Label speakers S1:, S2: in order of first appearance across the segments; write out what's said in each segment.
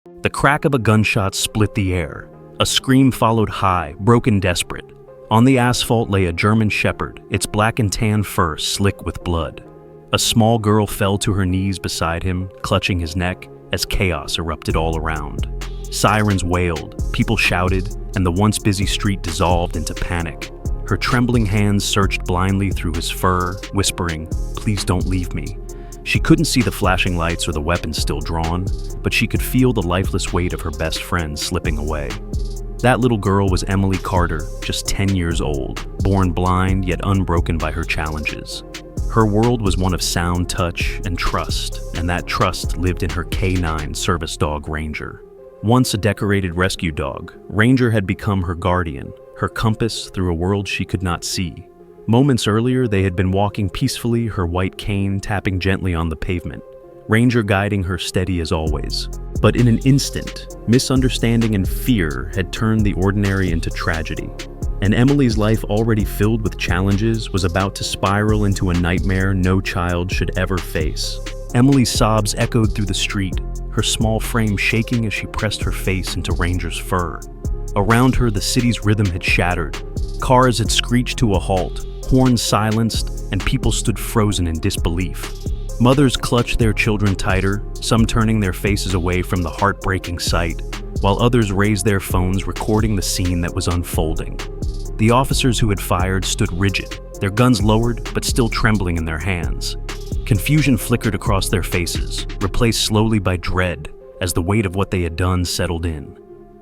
S1: The crack of a gunshot split the air. A scream followed high, broken, desperate. On the asphalt lay a German shepherd, its black and tan fur slick with blood. A small girl fell to her knees beside him, clutching his neck, as chaos erupted all around. Sirens wailed, people shouted, and the once busy street dissolved into panic. Her trembling hands searched blindly through his fur, whispering, "Please don't leave me." She couldn't see the flashing lights or the weapons still drawn, but she could feel the lifeless weight of her best friend slipping away. That little girl was Emily Carter, just 10 years old, born blind yet unbroken by her challenges. Her world was one of sound touch and trust, and that trust lived in her K9 service dog, Ranger. Once a decorated rescue dog, Ranger had become her guardian, her compass through a world she could not see. Moments earlier, they had been walking peacefully, her white cane tapping gently on the pavement, Ranger guiding her steady as always. But in an instant, misunderstanding and fear had turned the ordinary into tragedy. And Emily's life, already filled with challenges, was about to spiral into a nightmare no child should ever face. Emily's sobs echoed through the street, her small frame shaking as she pressed her face into Ranger's fur. Around her, the city's rhythm had shattered. Cars had screeched to a halt, horns silenced, and people stood frozen in disbelief. Mothers clutched their children tighter, some turning their faces away from the heartbreaking sight, while others raised their phones recording the scene that was unfolding. The officers who had fired stood rigid, their guns lowered but still trembling in their hands. Confusion flickered across their faces, replaced slowly by dread as the weight of what they had done settled in.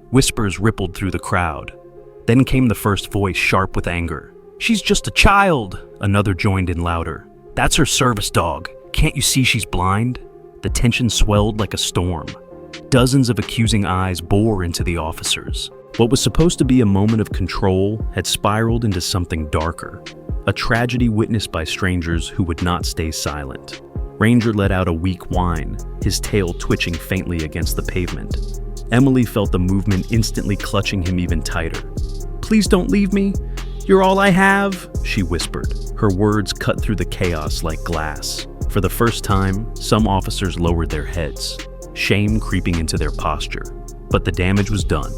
S1: Whispers rippled through the crowd. Then came the first voice, sharp with anger. "She's just a child!" Another joined in louder. "That's her service dog. Can't you see she's blind?" The tension swelled like a storm. Dozens of accusing eyes bore into the officers. What was supposed to be a moment of control had spiraled into something darker. A tragedy witnessed by strangers who would not stay silent. Ranger let out a weak whine, his tail twitching faintly against the pavement. Emily felt the movement instantly clutching him even tighter. "Please don't leave me. You're all I have," she whispered, her words cut through the chaos like glass. For the first time, some officers lowered their heads, shame creeping into their posture. But the damage was done.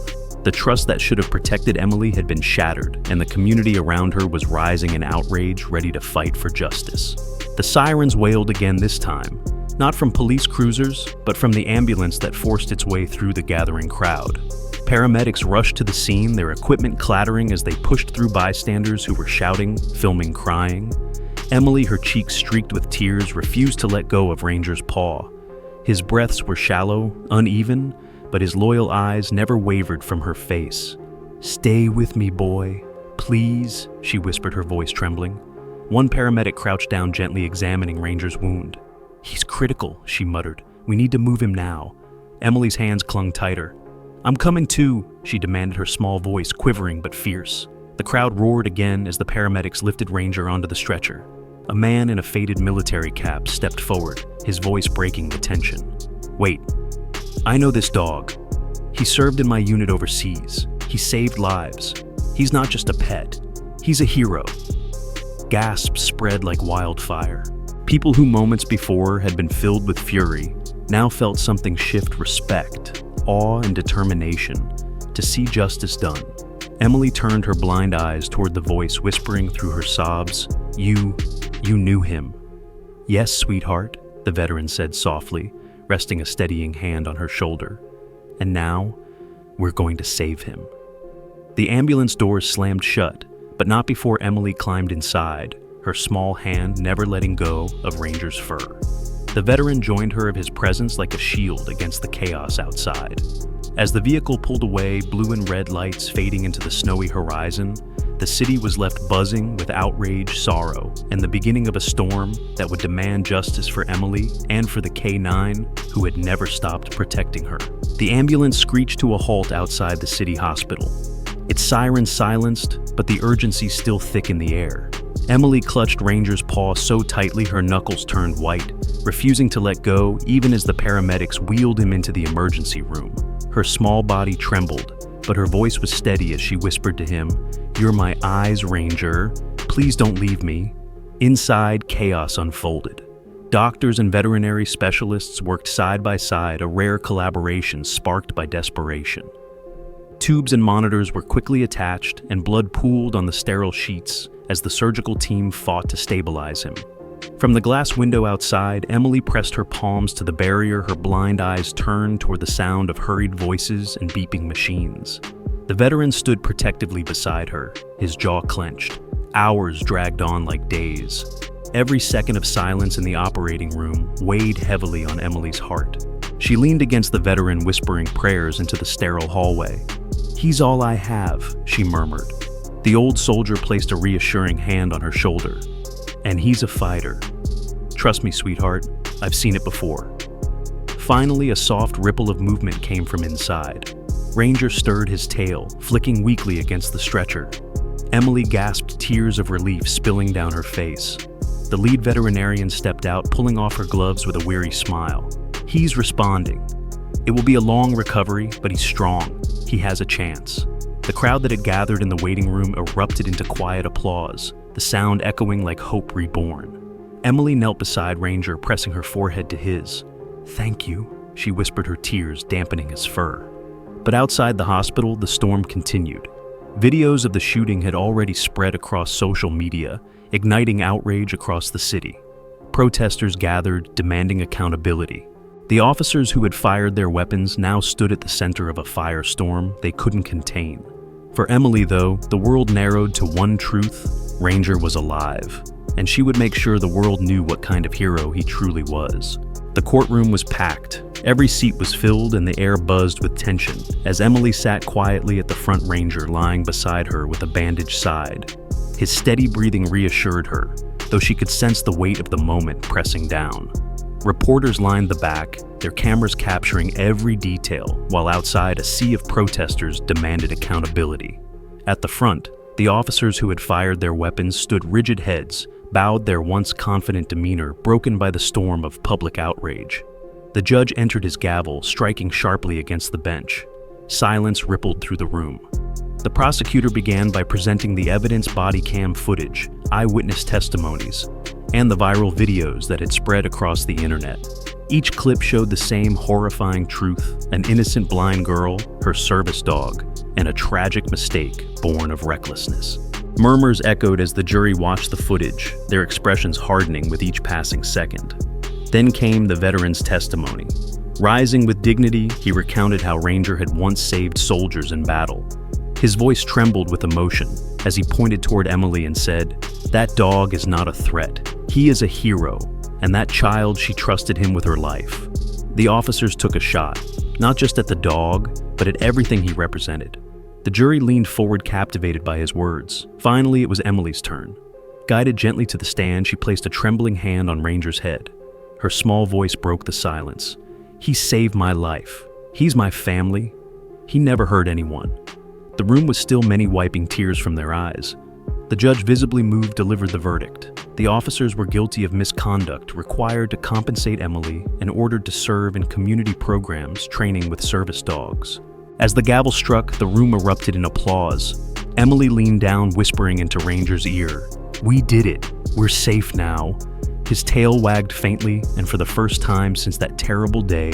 S1: The trust that should have protected Emily had been shattered, and the community around her was rising in outrage, ready to fight for justice. The sirens wailed again this time, not from police cruisers, but from the ambulance that forced its way through the gathering crowd. Paramedics rushed to the scene, their equipment clattering as they pushed through bystanders who were shouting, filming, crying. Emily, her cheeks streaked with tears, refused to let go of Ranger's paw. His breaths were shallow, uneven, but his loyal eyes never wavered from her face. "Stay with me, boy. Please," she whispered, her voice trembling. One paramedic crouched down, gently examining Ranger's wound. "He's critical," she muttered. "We need to move him now." Emily's hands clung tighter. "I'm coming too," she demanded, her small voice quivering but fierce. The crowd roared again as the paramedics lifted Ranger onto the stretcher. A man in a faded military cap stepped forward, his voice breaking the tension. "Wait. I know this dog. He served in my unit overseas. He saved lives. He's not just a pet. He's a hero." Gasps spread like wildfire. People who moments before had been filled with fury now felt something shift: respect, awe, and determination to see justice done. Emily turned her blind eyes toward the voice whispering through her sobs, You knew him." "Yes, sweetheart," the veteran said softly, resting a steadying hand on her shoulder. "And now, we're going to save him." The ambulance doors slammed shut, but not before Emily climbed inside, her small hand never letting go of Ranger's fur. The veteran joined her of his presence like a shield against the chaos outside. As the vehicle pulled away, blue and red lights fading into the snowy horizon, the city was left buzzing with outrage, sorrow, and the beginning of a storm that would demand justice for Emily and for the K9 who had never stopped protecting her. The ambulance screeched to a halt outside the city hospital. Its sirens silenced, but the urgency still thick in the air. Emily clutched Ranger's paw so tightly her knuckles turned white, refusing to let go even as the paramedics wheeled him into the emergency room. Her small body trembled, but her voice was steady as she whispered to him, "You're my eyes, Ranger. Please don't leave me." Inside, chaos unfolded. Doctors and veterinary specialists worked side by side, a rare collaboration sparked by desperation. Tubes and monitors were quickly attached, and blood pooled on the sterile sheets as the surgical team fought to stabilize him. From the glass window outside, Emily pressed her palms to the barrier, her blind eyes turned toward the sound of hurried voices and beeping machines. The veteran stood protectively beside her, his jaw clenched. Hours dragged on like days. Every second of silence in the operating room weighed heavily on Emily's heart. She leaned against the veteran, whispering prayers into the sterile hallway. "He's all I have," she murmured. The old soldier placed a reassuring hand on her shoulder. "And he's a fighter. Trust me, sweetheart, I've seen it before." Finally, a soft ripple of movement came from inside. Ranger stirred his tail, flicking weakly against the stretcher. Emily gasped, tears of relief spilling down her face. The lead veterinarian stepped out, pulling off her gloves with a weary smile. "He's responding. It will be a long recovery, but he's strong. He has a chance." The crowd that had gathered in the waiting room erupted into quiet applause, the sound echoing like hope reborn. Emily knelt beside Ranger, pressing her forehead to his. "Thank you," she whispered, her tears dampening his fur. But outside the hospital, the storm continued. Videos of the shooting had already spread across social media, igniting outrage across the city. Protesters gathered, demanding accountability. The officers who had fired their weapons now stood at the center of a firestorm they couldn't contain. For Emily, though, the world narrowed to one truth: Ranger was alive, and she would make sure the world knew what kind of hero he truly was. The courtroom was packed. Every seat was filled and the air buzzed with tension as Emily sat quietly at the front, Ranger lying beside her with a bandaged side. His steady breathing reassured her, though she could sense the weight of the moment pressing down. Reporters lined the back, their cameras capturing every detail, while outside a sea of protesters demanded accountability. At the front, the officers who had fired their weapons stood rigid heads, bowed, their once confident demeanor broken by the storm of public outrage. The judge entered his gavel, striking sharply against the bench. Silence rippled through the room. The prosecutor began by presenting the evidence: body cam footage, eyewitness testimonies, and the viral videos that had spread across the internet. Each clip showed the same horrifying truth: an innocent blind girl, her service dog, and a tragic mistake born of recklessness. Murmurs echoed as the jury watched the footage, their expressions hardening with each passing second. Then came the veteran's testimony. Rising with dignity, he recounted how Ranger had once saved soldiers in battle. His voice trembled with emotion as he pointed toward Emily and said, "That dog is not a threat. He is a hero, and that child, she trusted him with her life." The officers took a shot, not just at the dog, but at everything he represented. The jury leaned forward, captivated by his words. Finally, it was Emily's turn. Guided gently to the stand, she placed a trembling hand on Ranger's head. Her small voice broke the silence. "He saved my life. He's my family. He never hurt anyone." The room was still, many wiping tears from their eyes. The judge, visibly moved, delivered the verdict. The officers were guilty of misconduct, required to compensate Emily, and ordered to serve in community programs training with service dogs. As the gavel struck, the room erupted in applause. Emily leaned down, whispering into Ranger's ear, "We did it. We're safe now." His tail wagged faintly, and for the first time since that terrible day,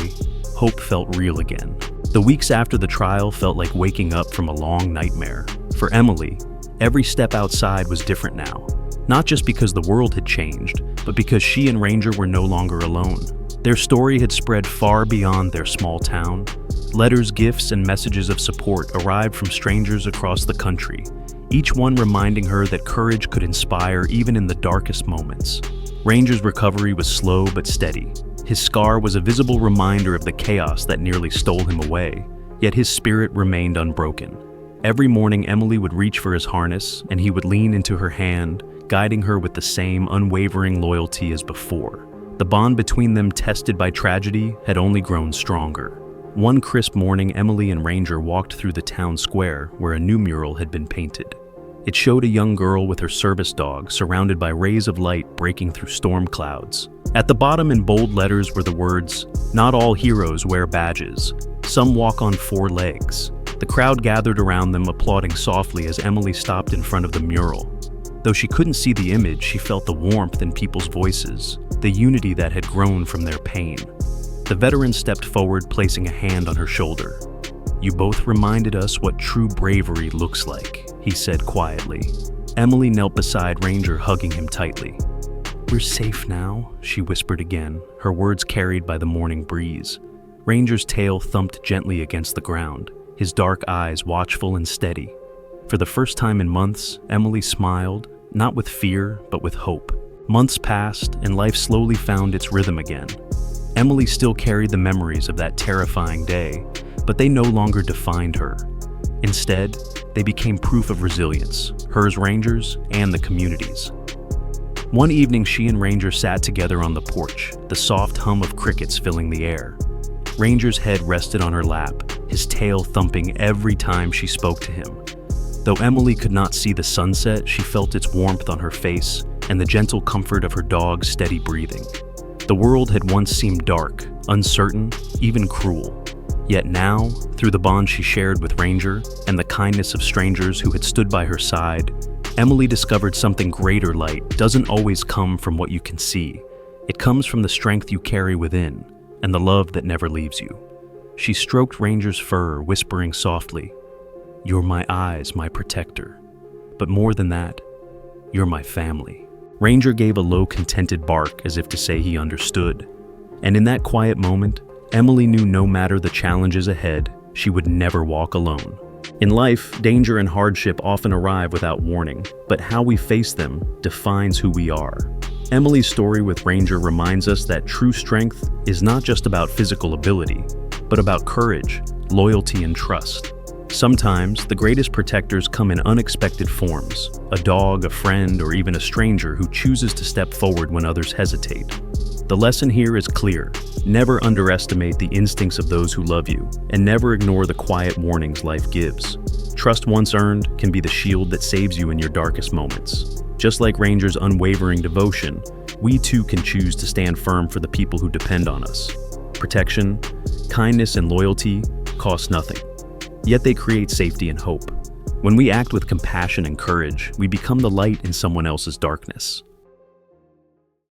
S1: hope felt real again. The weeks after the trial felt like waking up from a long nightmare. For Emily, every step outside was different now. Not just because the world had changed, but because she and Ranger were no longer alone. Their story had spread far beyond their small town. Letters, gifts, and messages of support arrived from strangers across the country, each one reminding her that courage could inspire even in the darkest moments. Ranger's recovery was slow but steady. His scar was a visible reminder of the chaos that nearly stole him away, yet his spirit remained unbroken. Every morning, Emily would reach for his harness, and he would lean into her hand, guiding her with the same unwavering loyalty as before. The bond between them, tested by tragedy, had only grown stronger. One crisp morning, Emily and Ranger walked through the town square where a new mural had been painted. It showed a young girl with her service dog surrounded by rays of light breaking through storm clouds. At the bottom in bold letters were the words, "Not all heroes wear badges. Some walk on 4 legs." The crowd gathered around them, applauding softly as Emily stopped in front of the mural. Though she couldn't see the image, she felt the warmth in people's voices, the unity that had grown from their pain. The veteran stepped forward, placing a hand on her shoulder. "You both reminded us what true bravery looks like," he said quietly. Emily knelt beside Ranger, hugging him tightly. "We're safe now," she whispered again, her words carried by the morning breeze. Ranger's tail thumped gently against the ground, his dark eyes watchful and steady. For the first time in months, Emily smiled, not with fear, but with hope. Months passed, and life slowly found its rhythm again. Emily still carried the memories of that terrifying day, but they no longer defined her. Instead, they became proof of resilience, hers, Ranger's, and the community's. One evening, she and Ranger sat together on the porch, the soft hum of crickets filling the air. Ranger's head rested on her lap, his tail thumping every time she spoke to him. Though Emily could not see the sunset, she felt its warmth on her face and the gentle comfort of her dog's steady breathing. The world had once seemed dark, uncertain, even cruel. Yet now, through the bond she shared with Ranger and the kindness of strangers who had stood by her side, Emily discovered something greater. Light doesn't always come from what you can see. It comes from the strength you carry within and the love that never leaves you. She stroked Ranger's fur, whispering softly, "You're my eyes, my protector. But more than that, you're my family." Ranger gave a low, contented bark as if to say he understood. And in that quiet moment, Emily knew no matter the challenges ahead, she would never walk alone. In life, danger and hardship often arrive without warning, but how we face them defines who we are. Emily's story with Ranger reminds us that true strength is not just about physical ability, but about courage, loyalty, and trust. Sometimes, the greatest protectors come in unexpected forms: a dog, a friend, or even a stranger who chooses to step forward when others hesitate. The lesson here is clear. Never underestimate the instincts of those who love you, and never ignore the quiet warnings life gives. Trust once earned can be the shield that saves you in your darkest moments. Just like Ranger's unwavering devotion, we too can choose to stand firm for the people who depend on us. Protection, kindness, and loyalty cost nothing. Yet they create safety and hope. When we act with compassion and courage, we become the light in someone else's darkness.